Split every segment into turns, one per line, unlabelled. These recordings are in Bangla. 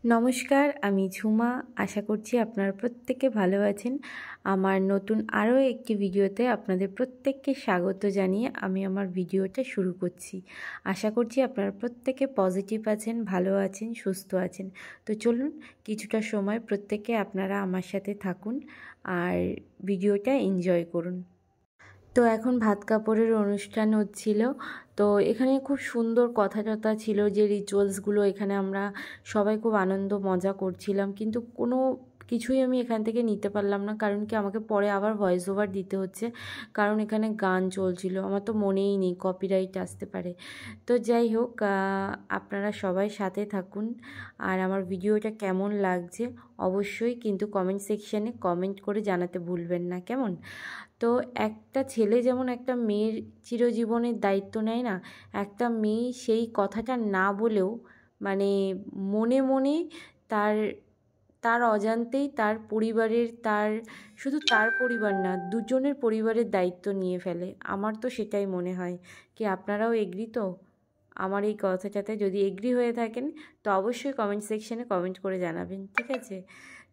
নমস্কার, আমি ঝুমা। আশা করছি আপনারা প্রত্যেকে ভালো আছেন। আমার নতুন আরও একটি ভিডিওতে আপনাদের প্রত্যেককে স্বাগত জানিয়ে আমি আমার ভিডিওটা শুরু করছি। আশা করছি আপনারা প্রত্যেকে পজিটিভ আছেন, ভালো আছেন, সুস্থ আছেন। তো চলুন কিছুটা সময় প্রত্যেকে আপনারা আমার সাথে থাকুন আর ভিডিওটা এনজয় করুন। তো এখন ভাত কাপড়ের অনুষ্ঠান হচ্ছিল। তো এখানে খুব সুন্দর কথা টথা ছিল, যে রিচুয়ালসগুলো এখানে আমরা সবাই খুব আনন্দ মজা করছিলাম, কিন্তু কোনো কিছুই আমি এখান থেকে নিতে পারলাম না। কারণ কি, আমাকে পরে আবার ভয়েস ওভার দিতে হচ্ছে, কারণ এখানে গান চলছিল। আমার তো মনেই নেই, কপিরাইট আসতে পারে। তো যাই হোক, আপনারা সবাই সাথে থাকুন। আর আমার ভিডিওটা কেমন লাগছে অবশ্যই কিন্তু কমেন্ট সেকশানে কমেন্ট করে জানাতে ভুলবেন না, কেমন? তো একটা ছেলে যেমন একটা মেয়ের চিরজীবনের দায়িত্ব নেয় না, একটা মেয়ে সেই কথাটা না বলেও মানে মনে মনে তার তার অজান্তেই তার পরিবারের, শুধু তার পরিবার না, দুজনের পরিবারের দায়িত্ব নিয়ে ফেলে। আমার তো সেটাই মনে হয়। কি আপনারাও এগ্রি তো আমার এই কথাটাতে? যদি এগ্রি হয়ে থাকেন তো অবশ্যই কমেন্ট সেকশানে কমেন্ট করে জানাবেন, ঠিক আছে?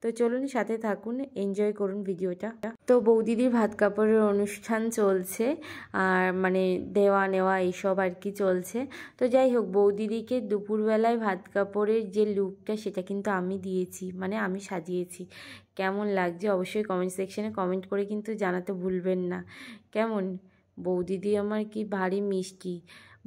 তো চলুন সাথে থাকুন, এনজয় করুন ভিডিওটা। তো বৌদিদির ভাত কাপড়ের অনুষ্ঠান চলছে, আর মানে দেওয়া নেওয়া এইসব আর কি চলছে। তো যাই হোক, বৌদিদিকে দুপুরবেলায় ভাত কাপড়ের যে লুকটা সেটা কিন্তু আমি দিয়েছি, মানে আমি সাজিয়েছি। কেমন লাগছে অবশ্যই কমেন্ট সেকশানে কমেন্ট করে কিন্তু জানাতে ভুলবেন না, কেমন? বৌদিদি আমার কি ভারী মিষ্টি।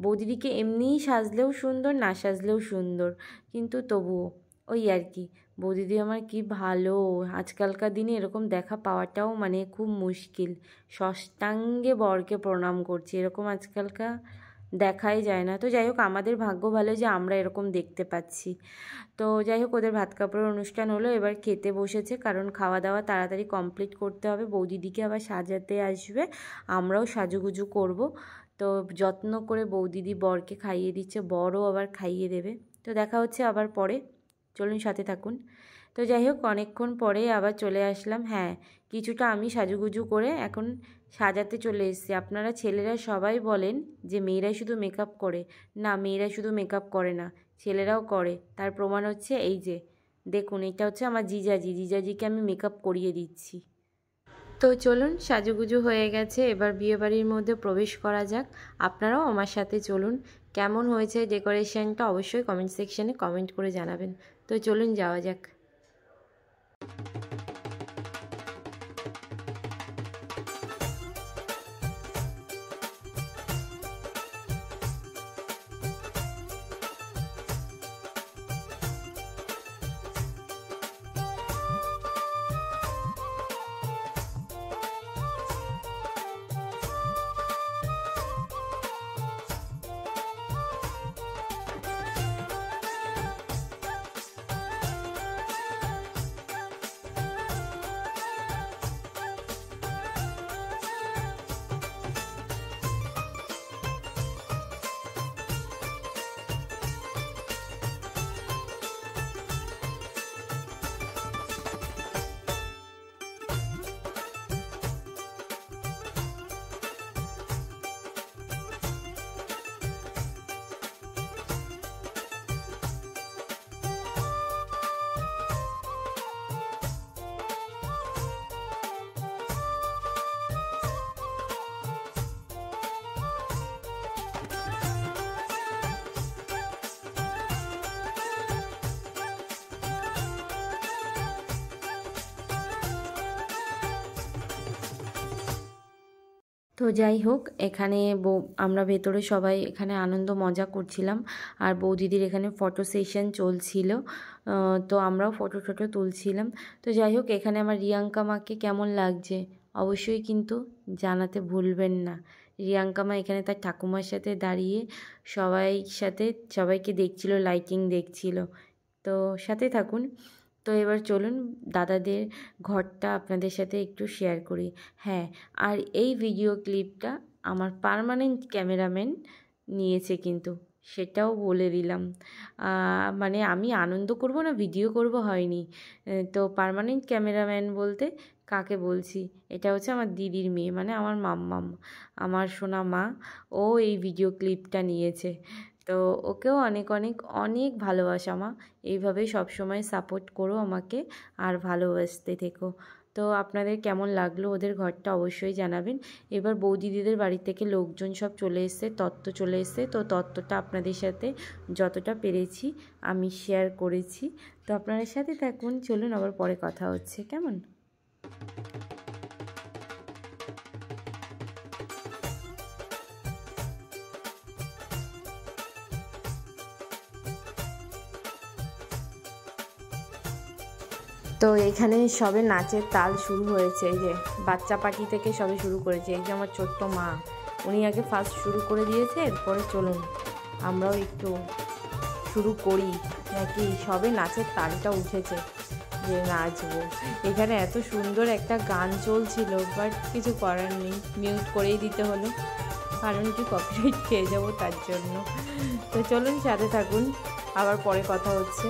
বৌদিদিকে এমনিই সাজলেও সুন্দর, না সাজলেও সুন্দর, কিন্তু তবুও ওই আর কি। বৌদিদি আমার কি ভালো। আজকালকার দিনে এরকম দেখা পাওয়াটাও মানে খুব মুশকিল। ষষ্ঠাঙ্গে বরকে প্রণাম করছি, এরকম আজকালকার দেখাই যায় না। তো যাই হোক, আমাদের ভাগ্য ভালো যে আমরা এরকম দেখতে পাচ্ছি। তো যাই হোক, ওদের ভাত কাপড়ের অনুষ্ঠান হলো, এবার খেতে বসেছে, কারণ খাওয়া দাওয়া তাড়াতাড়ি কমপ্লিট করতে হবে। বৌদিদিকে আবার সাজাতে আসবে, আমরাও সাজুগুজু করব। তো যত্ন করে বৌদিদি বরকে খাইয়ে দিচ্ছে, বরও আবার খাইয়ে দেবে। তো দেখা হচ্ছে আবার পরে, চলুন সাথে থাকুন। তো যাই হোক, অনেকক্ষণ পরে আবার চলে আসলাম। হ্যাঁ, কিছুটা আমি সাজুগুজু করে এখন সাজাতে চলে এসেছি। আপনারা ছেলেরা সবাই বলেন যে মেয়েরাই শুধু মেকআপ করে। না, মেয়েরা শুধু মেকআপ করে না, ছেলেরাও করে। তার প্রমাণ হচ্ছে এই যে দেখুন, এটা হচ্ছে আমার জিজাজিকে আমি মেকআপ করিয়ে দিচ্ছি। তো চলুন, সাজুগুজু হয়ে গেছে, এবার বিয়েবাড়ির মধ্যে প্রবেশ করা যাক। আপনারাও আমার সাথে চলুন। কেমন হয়েছে ডেকোরেশনটা অবশ্যই কমেন্ট সেকশানে কমেন্ট করে জানাবেন। তো চলুন যাওয়া যাক। তো যাই হোক, এখানে আমরা ভেতরে সবাই এখানে আনন্দ মজা করছিলাম, আর বৌদিদির এখানে ফটো সেশন চলছিল। তো আমরাও ফটো টটো তুলছিলাম। তো যাই হোক, এখানে আমার রিয়াঙ্কা মাকে কেমন লাগছে অবশ্যই কিন্তু জানাতে ভুলবেন না। রিয়াঙ্কা মা এখানে তার ঠাকুমার সাথে দাঁড়িয়ে সবাইকে দেখছিল, লাইটিং দেখছিল। তো সাথে থাকুন। তো এবার চলুন দাদাদের ঘরটা আপনাদের সাথে একটু শেয়ার করি। হ্যাঁ, আর এই ভিডিও ক্লিপটা আমার পার্মানেন্ট ক্যামেরাম্যান নিয়েছে, কিন্তু সেটাও বলে দিলাম। মানে আমি আনন্দ করব না ভিডিও করব হয়নি। তো পার্মানেন্ট ক্যামেরাম্যান বলতে কাকে বলছি, এটা হচ্ছে আমার দিদির মেয়ে, মানে আমার মাম্মাম, আমার সোনা মা। ও এই ভিডিও ক্লিপটা নিয়েছে। তো ওকেও অনেক অনেক অনেক ভালোবাসা মা। এইভাবেই সবসময় সাপোর্ট করো আমাকে আর ভালোবাসতে থেকো। তো আপনাদের কেমন লাগলো ওদের ঘরটা অবশ্যই জানাবেন। এবার বৌদিদিদের বাড়ি থেকে লোকজন সব চলে এসছে, তত্ত্ব চলে এসছে। তো তত্ত্বটা আপনাদের সাথে যতটা পেরেছি আমি শেয়ার করেছি। তো আপনাদের সাথে থাকুন, চলুন আবার পরে কথা হচ্ছে, কেমন? তো এখানে সবে নাচের তাল শুরু হয়েছে, এই যে বাচ্চা পার্টি থেকে সবে শুরু করেছে। এই যে আমার ছোট্ট মা, উনি আগে ফার্স্ট শুরু করে দিয়েছে, এরপরে চলুন আমরাও একটু শুরু করি নাকি। সবে নাচের তালটা উঠেছে যে নাচবো। এখানে এত সুন্দর একটা গান চলছিল, বাট কিছু করার নেই, মিউট করেই দিতে হলো, কারণ কি কপিরাইট খেয়ে যাবো তার জন্য। তো চলুন সাথে থাকুন, আবার পরে কথা হচ্ছে।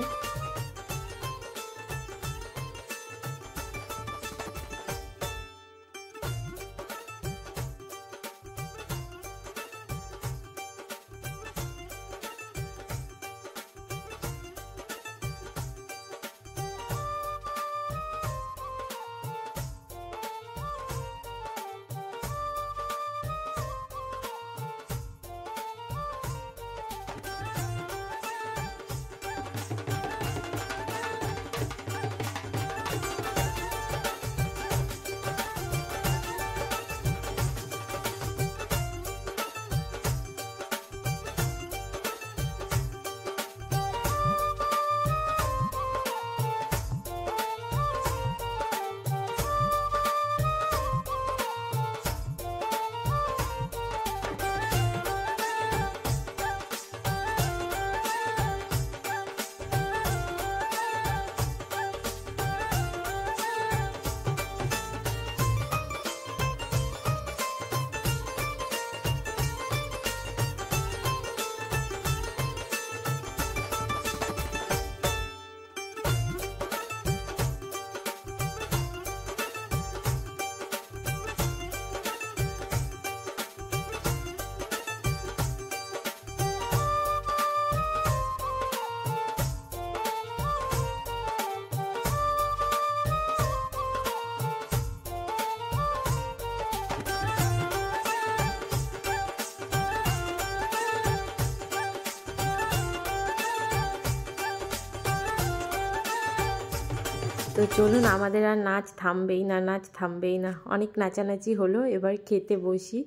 তো চলুন, আমাদের আর নাচ থামবেই না, নাচ থামবেই না। অনেক নাচানাচি হলো, এবার খেতে বসি,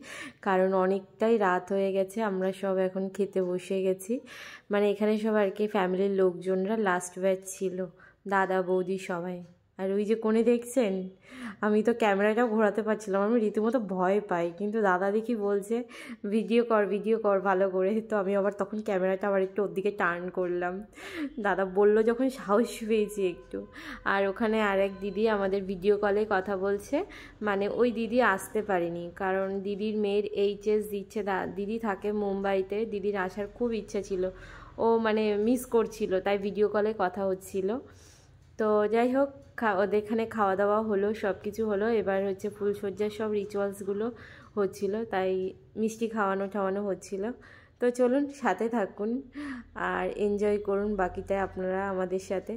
কারণ অনেকটাই রাত হয়ে গেছে। আমরা সব এখন খেতে বসে গেছি, মানে এখানে সব আর কি ফ্যামিলির লোকজনরা, লাস্ট ব্যাচ ছিল, দাদা বৌদি সবাই। আর ওই যে কোণে দেখছেন, আমি তো ক্যামেরাটাও ঘোরাতে পারছিলাম, আমি রীতিমতো ভয় পাই, কিন্তু দাদা দেখি বলছে ভিডিও কর ভালো করে। তো আমি আবার তখন ক্যামেরাটা আবার একটু ওর দিকে টার্ন করলাম, দাদা বললো যখন সাহস পেয়েছি একটু। আর ওখানে আরেক দিদি আমাদের ভিডিও কলে কথা বলছে, মানে ওই দিদি আসতে পারেনি, কারণ দিদির মেয়ের এইচএস দিচ্ছে। দিদি থাকে মুম্বাইতে, দিদির আসার খুব ইচ্ছা ছিল, ও মানে মিস করছিল, তাই ভিডিও কলে কথা হচ্ছিল। তো যাই হোক, ওদের এখানে খাওয়া দাওয়া হলো, সব কিছু হলো। এবার হচ্ছে ফুলসজ্জার সব রিচুয়ালসগুলো হচ্ছিল, তাই মিষ্টি খাওয়ানো ঠাওয়ানো হচ্ছিল। তো চলুন সাথে থাকুন আর এনজয় করুন বাকিটা আপনারা আমাদের সাথে।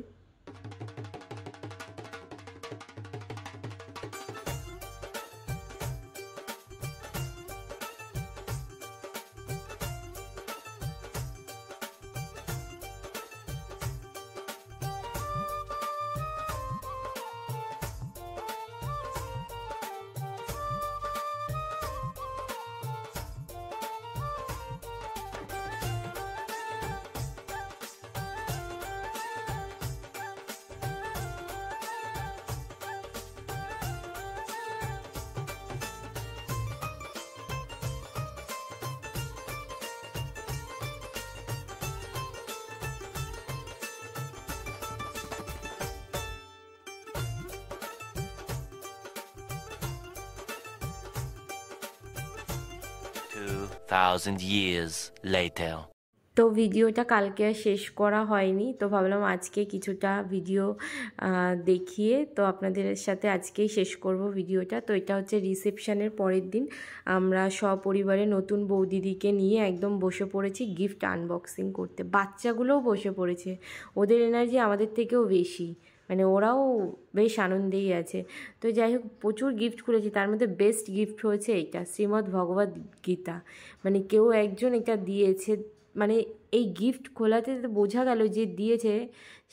$2,000 years later.
তো ভিডিওটা কালকে আর শেষ করা হয়নি, তো ভাবলাম আজকে কিছুটা ভিডিও দেখিয়ে তো আপনাদের সাথে আজকেই শেষ করব ভিডিওটা। তো এটা হচ্ছে রিসেপশনের পরের দিন, আমরা সপরিবারে নতুন বৌদিদিকে নিয়ে একদম বসে পড়েছি গিফট আনবক্সিং করতে। বাচ্চাগুলোও বসে পড়েছে, ওদের এনার্জি আমাদের থেকেও বেশি, মানে ওরাও বেশ আনন্দেই আছে। তো যাই হোক, প্রচুর গিফট খুলেছি, তার মধ্যে বেস্ট গিফট হয়েছে এইটা, শ্রীমদ্ ভগবদ্ গীতা। মানে কেউ একজন এটা দিয়েছে, মানে এই গিফট খোলাতে বোঝা গেল যে দিয়েছে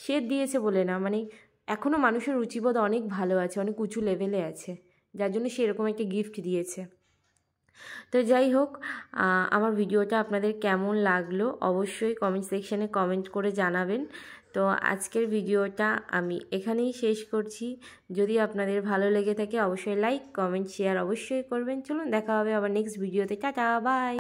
সে দিয়েছে বলে না, মানে এখনও মানুষের রুচিবোধ অনেক ভালো আছে, অনেক উঁচু লেভেলে আছে, যার জন্য সে এরকম একটা গিফট দিয়েছে। তো যাই হোক, আমার ভিডিওটা আপনাদের কেমন লাগলো অবশ্যই কমেন্ট সেকশানে কমেন্ট করে জানাবেন। তো আজকের ভিডিওটা আমি এখানেই শেষ করছি। যদি আপনাদের ভালো লেগে থাকে অবশ্যই লাইক কমেন্ট শেয়ার অবশ্যই করবেন। চলুন দেখা হবে আবার নেক্সট ভিডিওতে। Tata bye.